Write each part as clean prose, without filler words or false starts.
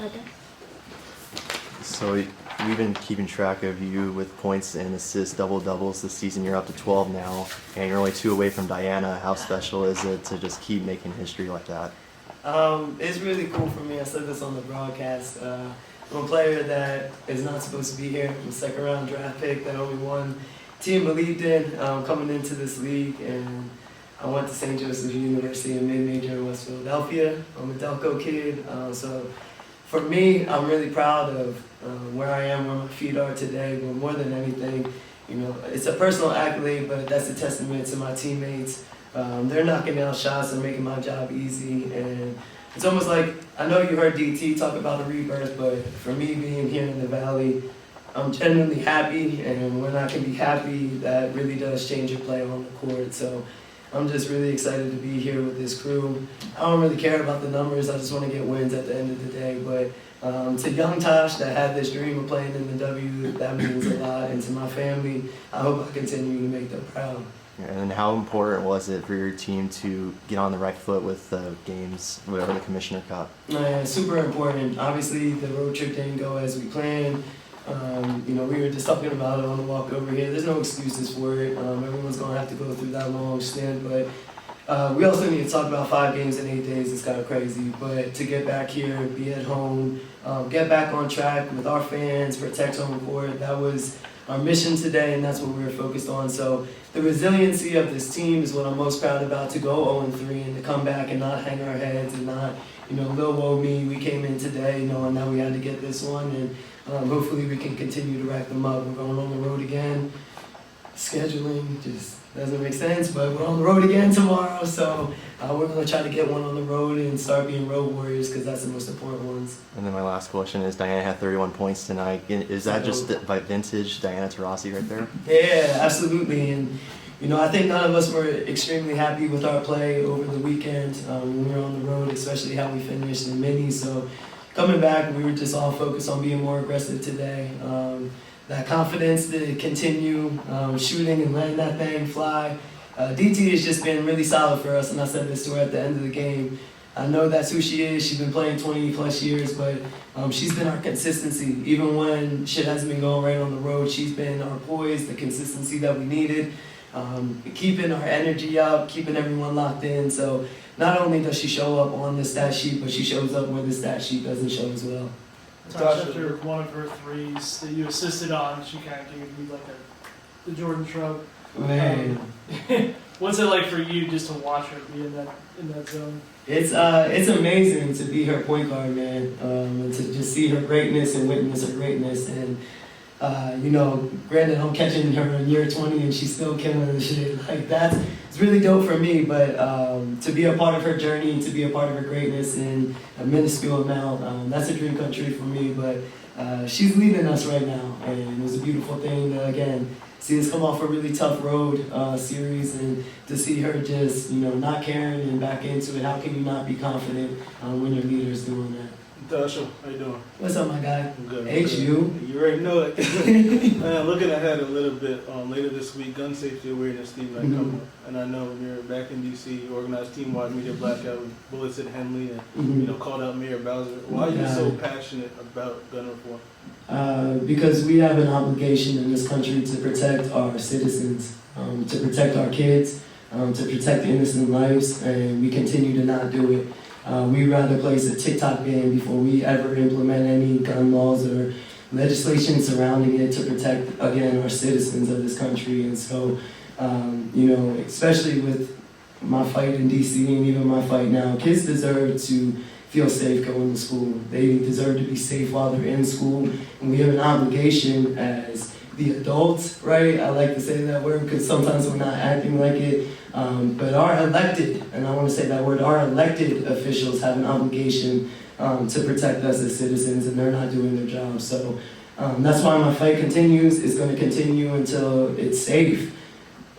ahead, Dan. So we've been keeping track of you with points and assists, double-doubles this season. You're up to 12 now, and you're only 2 away from Diana. How special is it to just keep making history like that? It's really cool for me. I said this on the broadcast. I'm a player that is not supposed to be here. I'm a second-round draft pick that only one team believed in coming into this league, and I went to St. Joseph's University, a mid-major in West Philadelphia. I'm a Delco kid, so for me, I'm really proud of where I am, where my feet are today. But more than anything, you know, it's a personal accolade, but that's a testament to my teammates. They're knocking down shots and making my job easy, and it's almost like, I know you heard DT talk about a rebirth, but for me being here in the Valley, I'm genuinely happy, and when I can be happy, that really does change your play on the court. So I'm just really excited to be here with this crew. I don't really care about the numbers, I just want to get wins at the end of the day. But to young Tosh that had this dream of playing in the W, that means a lot. And to my family, I hope I continue to make them proud. And how important was it for your team to get on the right foot with the games, whatever the Commissioner Cup? Super important. Obviously, the road trip didn't go as we planned. You know, we were just talking about it on the walk over here. There's no excuses for it. Everyone's going to have to go through that long stint. But we also need to talk about 5 games in 8 days. It's kind of crazy. But to get back here, be at home, get back on track with our fans, protect home court, that was our mission today, and that's what we were focused on. So the resiliency of this team is what I'm most proud about, to go 0-3 and to come back and not hang our heads and not, you know, little woe me. We came in today knowing that we had to get this one, and hopefully we can continue to rack them up. We're going on the road again. Scheduling just doesn't make sense, but we're on the road again tomorrow, so we're going to try to get one on the road and start being road warriors, because that's the most important ones. And then my last question is, Diana had 31 points tonight. Is that just by vintage Diana Taurasi right there? Yeah, absolutely. And you know, I think none of us were extremely happy with our play over the weekend when we were on the road, especially how we finished in minis. So coming back, we were just all focused on being more aggressive today. That confidence to continue shooting and letting that thing fly. DT has just been really solid for us, and I said this to her at the end of the game. I know that's who she is. She's been playing 20 plus years, but she's been our consistency. Even when shit hasn't been going right on the road, she's been our poise, the consistency that we needed, keeping our energy up, keeping everyone locked in. So not only does she show up on the stat sheet, but she shows up where the stat sheet doesn't show as well. Natasha, after one of her threes that you assisted on, she kind of gave you like the Jordan shrug. Man. What's it like for you just to watch her be in that zone? It's amazing to be her point guard, man, and to just see her greatness and witness her greatness. And you know, granted, I'm catching her in year 20 and she's still killing the shit. Like, it's really dope for me. But to be a part of her journey, to be a part of her greatness in a minuscule amount, that's a dream come true for me. But she's leading us right now, and it was a beautiful thing to, again, see us come off a really tough road series, and to see her just, you know, not caring and back into it. How can you not be confident when your leader is doing that? Natasha, how you doing? What's up, my guy? I'm good. H you. You already know it. Looking ahead a little bit, later this week, gun safety awareness theme night coming up. And I know you're back in D.C., you organized team-wide media blackout with bullets at Henley and you know, called out Mayor Bowser. Why are you so passionate about gun reform? Because we have an obligation in this country to protect our citizens, to protect our kids, to protect innocent lives, and we continue to not do it. We'd rather place a TikTok ban before we ever implement any gun laws or legislation surrounding it to protect, again, our citizens of this country. And so, you know, especially with my fight in D.C. and even my fight now, kids deserve to feel safe going to school. They deserve to be safe while they're in school. And we have an obligation as the adults, right? I like to say that word because sometimes we're not acting like it. But our elected, and I want to say that word, our elected officials have an obligation to protect us as citizens, and they're not doing their job. So that's why my fight continues. It's going to continue until it's safe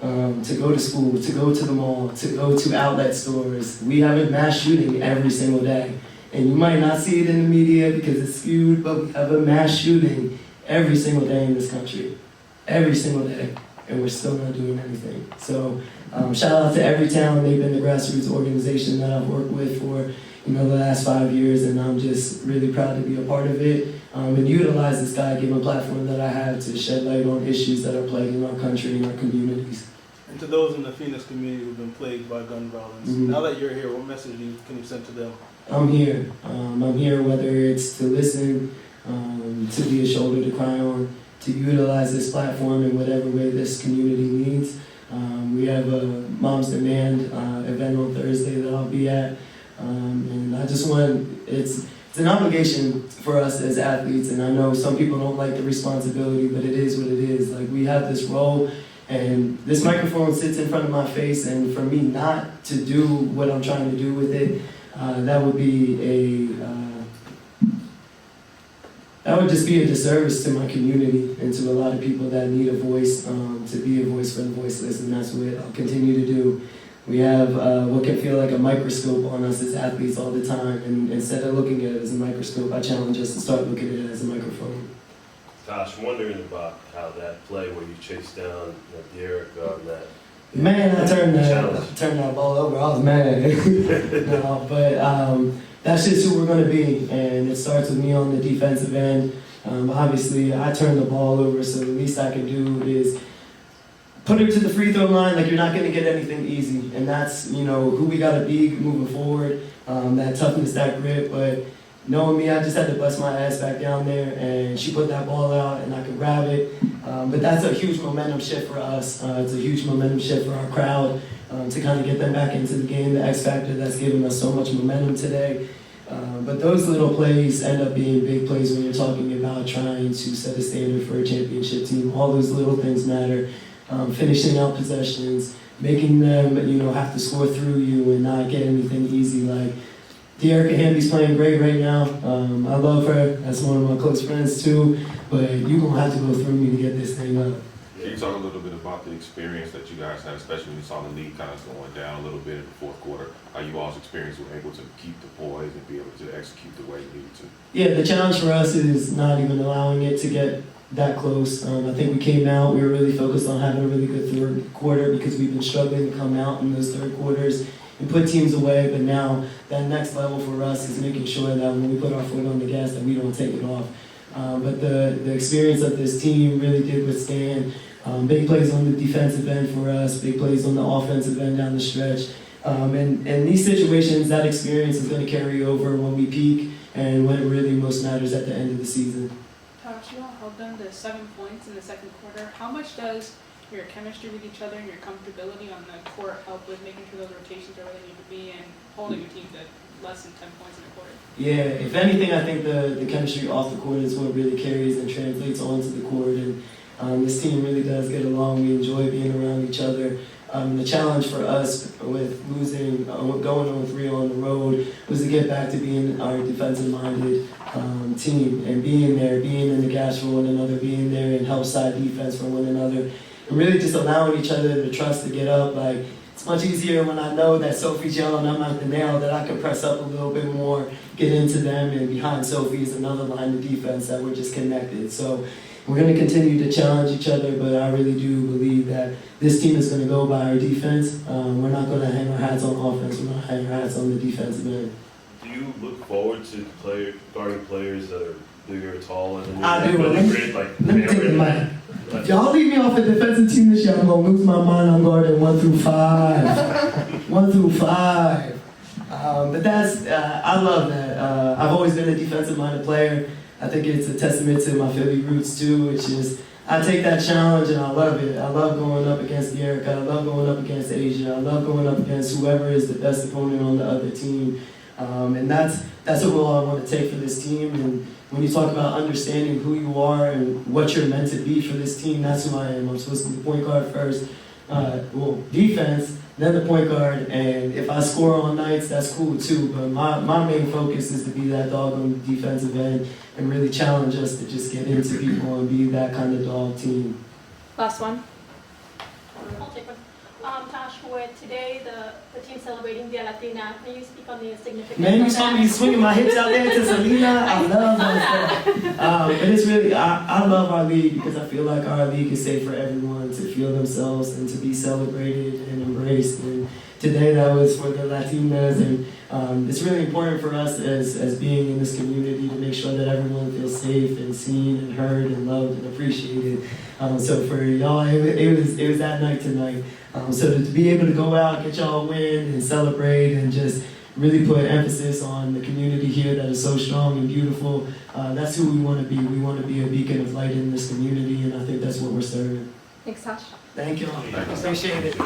to go to school, to go to the mall, to go to outlet stores. We have a mass shooting every single day. And you might not see it in the media because it's skewed, but we have a mass shooting every single day in this country. Every single day. And we're still not doing anything. So shout out to Every Town. They've been the grassroots organization that I've worked with for the last 5 years, and I'm just really proud to be a part of it and utilize this God-given platform that I have to shed light on issues that are plaguing our country and our communities. And to those in the Phoenix community who've been plagued by gun violence, now that you're here, what message can you send to them? I'm here. I'm here whether it's to listen, to be a shoulder to cry on, to utilize this platform in whatever way this community needs. We have a Mom's Demand event on Thursday that I'll be at. And I just it's an obligation for us as athletes, and I know some people don't like the responsibility, but it is what it is. Like, we have this role, and this microphone sits in front of my face, and for me not to do what I'm trying to do with it, that would just be a disservice to my community and to a lot of people that need a voice, to be a voice for the voiceless, and that's what I'll continue to do. We have what can feel like a microscope on us as athletes all the time, and instead of looking at it as a microscope, I challenge us to start looking at it as a microphone. Gosh, wondering about how that play where you chased down Derek on that. Man, I turned that ball over. I was mad. No, but that's just who we're going to be, and it starts with me on the defensive end. Obviously, I turned the ball over, so the least I can do is put her to the free throw line. Like, you're not going to get anything easy, and that's who we got to be moving forward. That toughness, that grit. But knowing me, I just had to bust my ass back down there, and she put that ball out, and I could grab it. But that's a huge momentum shift for us. It's a huge momentum shift for our crowd to kind of get them back into the game, the X factor that's given us so much momentum today. But those little plays end up being big plays when you're talking about trying to set a standard for a championship team. All those little things matter. Finishing out possessions, making them have to score through you and not get anything easy. Like, De'Erica Hamby's playing great right now. I love her. That's one of my close friends too. But you're going to have to go through me to get this thing up. Can you talk a little bit about the experience that you guys had, especially when you saw the league kind of going down a little bit in the fourth quarter? How you all's experience were able to keep the poise and be able to execute the way you needed to? Yeah, the challenge for us is not even allowing it to get that close. I think we came out, we were really focused on having a really good third quarter because we've been struggling to come out in those third quarters and put teams away. But now that next level for us is making sure that when we put our foot on the gas that we don't take it off. But the experience of this team really did withstand. Big plays on the defensive end for us, big plays on the offensive end down the stretch. And these situations, that experience is going to carry over when we peak and when it really most matters at the end of the season. You all held them to 7 points in the second quarter. How much does your chemistry with each other and your comfortability on the court help with making sure those rotations are where they need to be and holding your team to less than 10 points in a quarter? Yeah, if anything, I think the chemistry off the court is what really carries and translates onto the court. And this team really does get along. We enjoy being around each other. The challenge for us with losing, going on 3 on the road, was to get back to being our defensive-minded team and being there, being in the gas for one another, being there and help side defense for one another, and really just allowing each other the trust to get up. Like, it's much easier when I know that Sophie's yelling, I'm at the nail, that I can press up a little bit more, get into them, and behind Sophie is another line of defense that we're just connected. So we're going to continue to challenge each other, but I really do believe that this team is going to go by our defense. We're not going to hang our hats on offense. We're going to hang our hats on the defensive end. Do you look forward to guarding players that are bigger, taller than you? I do. Let me take the mic. If y'all leave me off the defensive team this year, I'm going to lose my mind. I'm guarding 1 through 5. 1 through 5. But that's, I love that. I've always been a defensive-minded player. I think it's a testament to my Philly roots too, which is I take that challenge and I love it. I love going up against De'Erica. I love going up against Asia. I love going up against whoever is the best opponent on the other team. And that's a role I want to take for this team. And when you talk about understanding who you are and what you're meant to be for this team, that's who I am. I'm supposed to be the point guard first. Defense, then the point guard, and if I score on nights, that's cool too. But my main focus is to be that dog on the defensive end and really challenge us to just get into people and be that kind of dog team. Last one. I'll take one. Tash, with today the team celebrating Dia Latina, can you speak on the significance? Man, you saw me swinging my hips out there to Selena. I love that stuff. But it's really, I love our league because I feel like our league is safe for everyone to feel themselves and to be celebrated and embraced and today that was for the Latinas, and it's really important for us as being in this community to make sure that everyone feels safe and seen and heard and loved and appreciated. So for y'all, it was that night tonight. So to be able to go out, get y'all a win, and celebrate, and just really put emphasis on the community here that is so strong and beautiful. That's who we want to be. We want to be a beacon of light in this community, and I think that's what we're serving. Thanks, Tash. Thank y'all. Appreciate it.